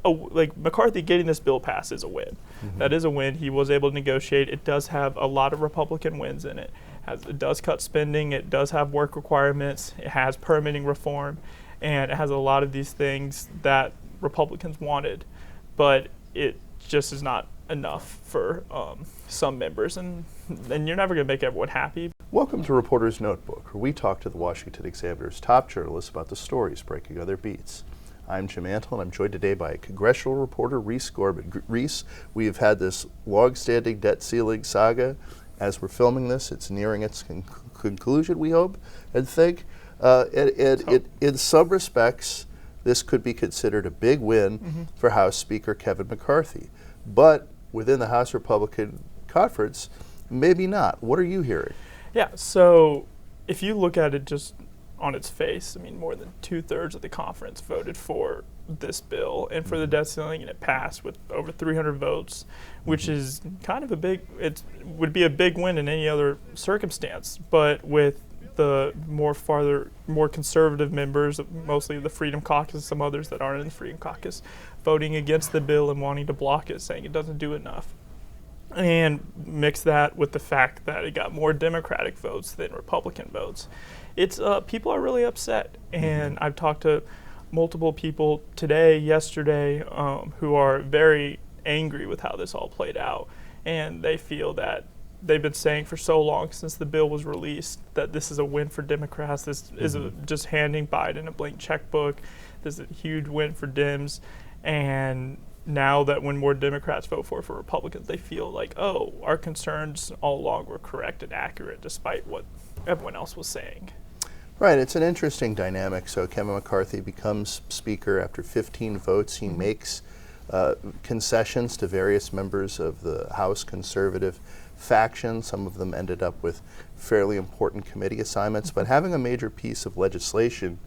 like McCarthy getting this bill passed is a win. That is a win. He was able to negotiate. It does have a lot of Republican wins in it. It does cut spending. It does have work requirements. It has permitting reform, and it has a lot of these things that Republicans wanted, but it just is not enough for some members, and you're never going to make everyone happy. Welcome to Reporter's Notebook, where we talk to the Washington Examiner's top journalists about the stories breaking other beats. I'm Jim Antle, and I'm joined today by Congressional Reporter Reese Gorman. Reese, we have had this long-standing debt ceiling saga. As we're filming this, it's nearing its conclusion, we hope and think. In some respects, this could be considered a big win for House Speaker Kevin McCarthy. But within the House Republican Conference, maybe not. What are you hearing? Yeah, so if you look at it just on its face, I mean, more than 2/3 of the conference voted for this bill and for the debt ceiling, and it passed with over 300 votes, which is kind of it would be a big win in any other circumstance. But with the more conservative members, mostly the Freedom Caucus and some others that aren't in the Freedom Caucus, voting against the bill and wanting to block it, saying it doesn't do enough. And mix that with the fact that it got more Democratic votes than Republican votes. It's people are really upset, and I've talked to multiple people yesterday, who are very angry with how this all played out, and they feel that they've been saying for so long since the bill was released that this is a win for Democrats. This is just handing Biden a blank checkbook. This is a huge win for Dems, and now that when more Democrats vote for Republicans, they feel like, oh, our concerns all along were correct and accurate despite what everyone else was saying. Right, it's an interesting dynamic. So Kevin McCarthy becomes Speaker after 15 votes. He makes concessions to various members of the House conservative faction. Some of them ended up with fairly important committee assignments, but having a major piece of legislation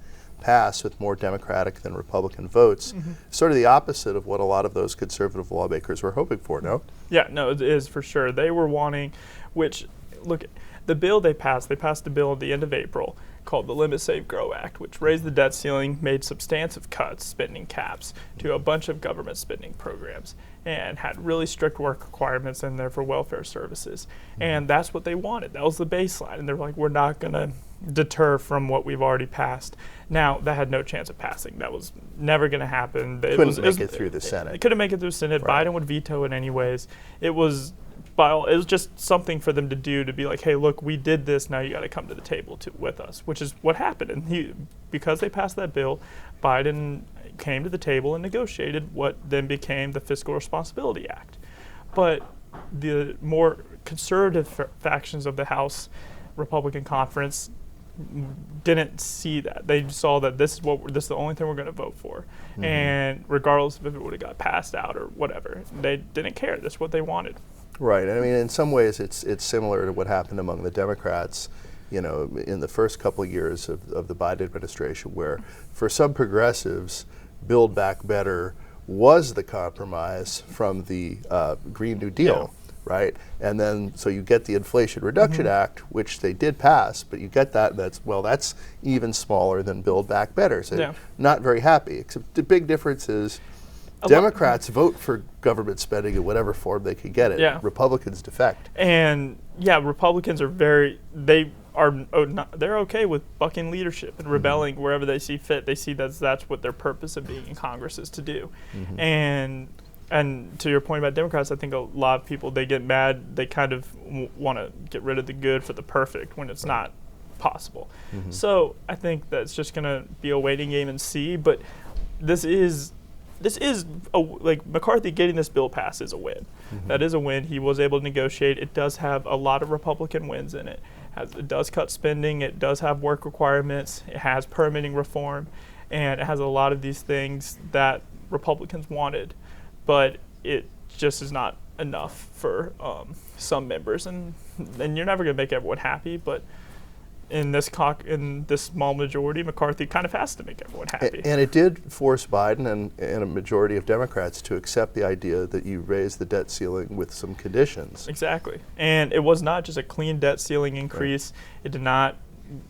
pass with more Democratic than Republican votes, sort of the opposite of what a lot of those conservative lawmakers were hoping for, no? Yeah, no, it is for sure. They were wanting, look, the bill they passed the bill at the end of April called the Limit Save Grow Act, which raised the debt ceiling, made substantive cuts, spending caps to a bunch of government spending programs, and had really strict work requirements in there for welfare services. And that's what they wanted. That was the baseline. And they're like, we're not going to deter from what we've already passed. Now, that had no chance of passing. That was never going to happen. Couldn't make it through the Senate. It couldn't make it through the Senate. Right. Biden would veto it anyways. It was just something for them to do, to be like, hey, look, we did this, now you got to come to the table with us, which is what happened. And because they passed that bill, Biden came to the table and negotiated what then became the Fiscal Responsibility Act. But the more conservative factions of the House Republican Conference didn't see that. They saw that this is the only thing we're going to vote for, and regardless of if it would have got passed out or whatever, they didn't care. That's what they wanted. Right. I mean, in some ways, it's similar to what happened among the Democrats, you know, in the first couple of years of the Biden administration, where for some progressives, Build Back Better was the compromise from the Green New Deal. Yeah. Right, and then so you get the Inflation Reduction Act, which they did pass, but you get that, and that's even smaller than Build Back Better. So not very happy. Except the big difference is Democrats vote for government spending in whatever form they can get it. Yeah. Republicans defect. And Republicans are they're okay with bucking leadership and rebelling wherever they see fit. They see that's what their purpose of being in Congress is to do, And to your point about Democrats, I think a lot of people, they get mad. They kind of want to get rid of the good for the perfect when it's not possible. So I think that's just going to be a waiting game and see. But this is like McCarthy getting this bill passed is a win. That is a win. He was able to negotiate. It does have a lot of Republican wins in it. It does cut spending. It does have work requirements. It has permitting reform, and it has a lot of these things that Republicans wanted. But it just is not enough for some members, and you're never going to make everyone happy. But in this small majority, McCarthy kind of has to make everyone happy. And it did force Biden and a majority of Democrats to accept the idea that you raise the debt ceiling with some conditions. Exactly, and it was not just a clean debt ceiling increase. Right. It did not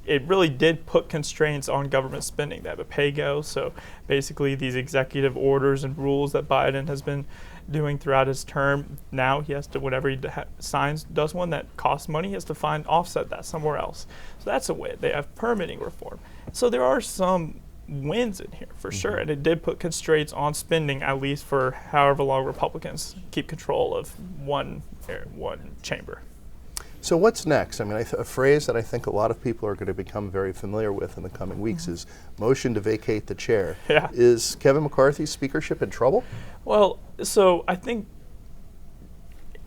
it really did put constraints on government spending. They have a pay-go, so basically these executive orders and rules that Biden has been doing throughout his term, now he has to, whenever he does one that costs money, he has to offset that somewhere else. So that's a win. They have permitting reform. So there are some wins in here for sure, and it did put constraints on spending, at least for however long Republicans keep control of one chamber. So what's next? I mean, a phrase that I think a lot of people are going to become very familiar with in the coming weeks is motion to vacate the chair. Yeah. Is Kevin McCarthy's speakership in trouble? Well, so I think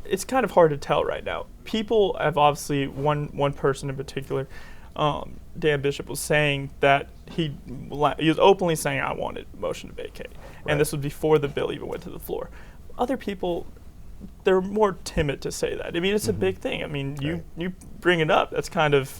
it's kind of hard to tell right now. People have obviously, one person in particular, Dan Bishop, was saying that he was openly saying, I wanted motion to vacate. Right. And this was before the bill even went to the floor. Other people, they're more timid to say that. I mean, it's a big thing. I mean, you bring it up, that's kind of,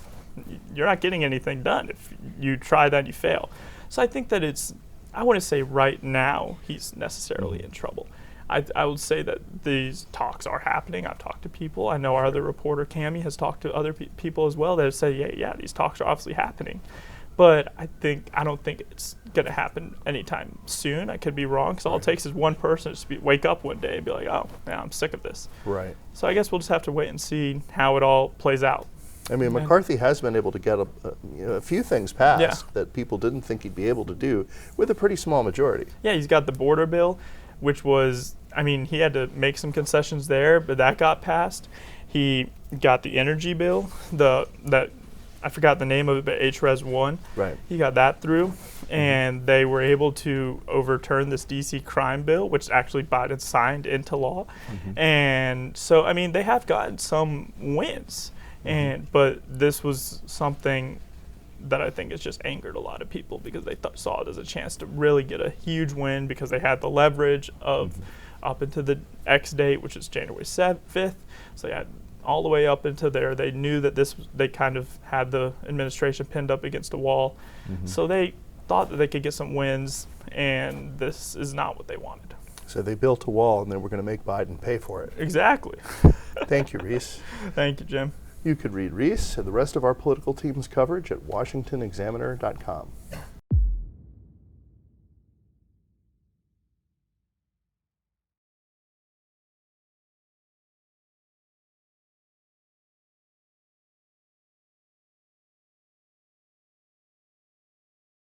you're not getting anything done. If you try that, you fail. So I think that I wouldn't say right now he's necessarily in trouble. I would say that these talks are happening. I've talked to people. I know our other reporter, Cammie, has talked to other people as well that have said, yeah, these talks are obviously happening. But I don't think it's going to happen anytime soon. I could be wrong, because all it takes is one person to wake up one day and be like, oh, yeah, I'm sick of this. Right. So I guess we'll just have to wait and see how it all plays out. I mean, McCarthy has been able to get a few things passed that people didn't think he'd be able to do with a pretty small majority. Yeah, he's got the border bill, which was, I mean, he had to make some concessions there, but that got passed. He got the energy bill, I forgot the name of it, but HRES 1. Right. He got that through, and they were able to overturn this DC crime bill, which actually Biden signed into law. And so, I mean, they have gotten some wins, but this was something that I think has just angered a lot of people, because they saw it as a chance to really get a huge win, because they had the leverage of up into the X date, which is January 5th. So they had all the way up into there. They knew that they kind of had the administration pinned up against a wall. So they thought that they could get some wins, and this is not what they wanted. So they built a wall, and then we're going to make Biden pay for it. Exactly. Thank you, Reese. Thank you, Jim. You could read Reese and the rest of our political team's coverage at washingtonexaminer.com.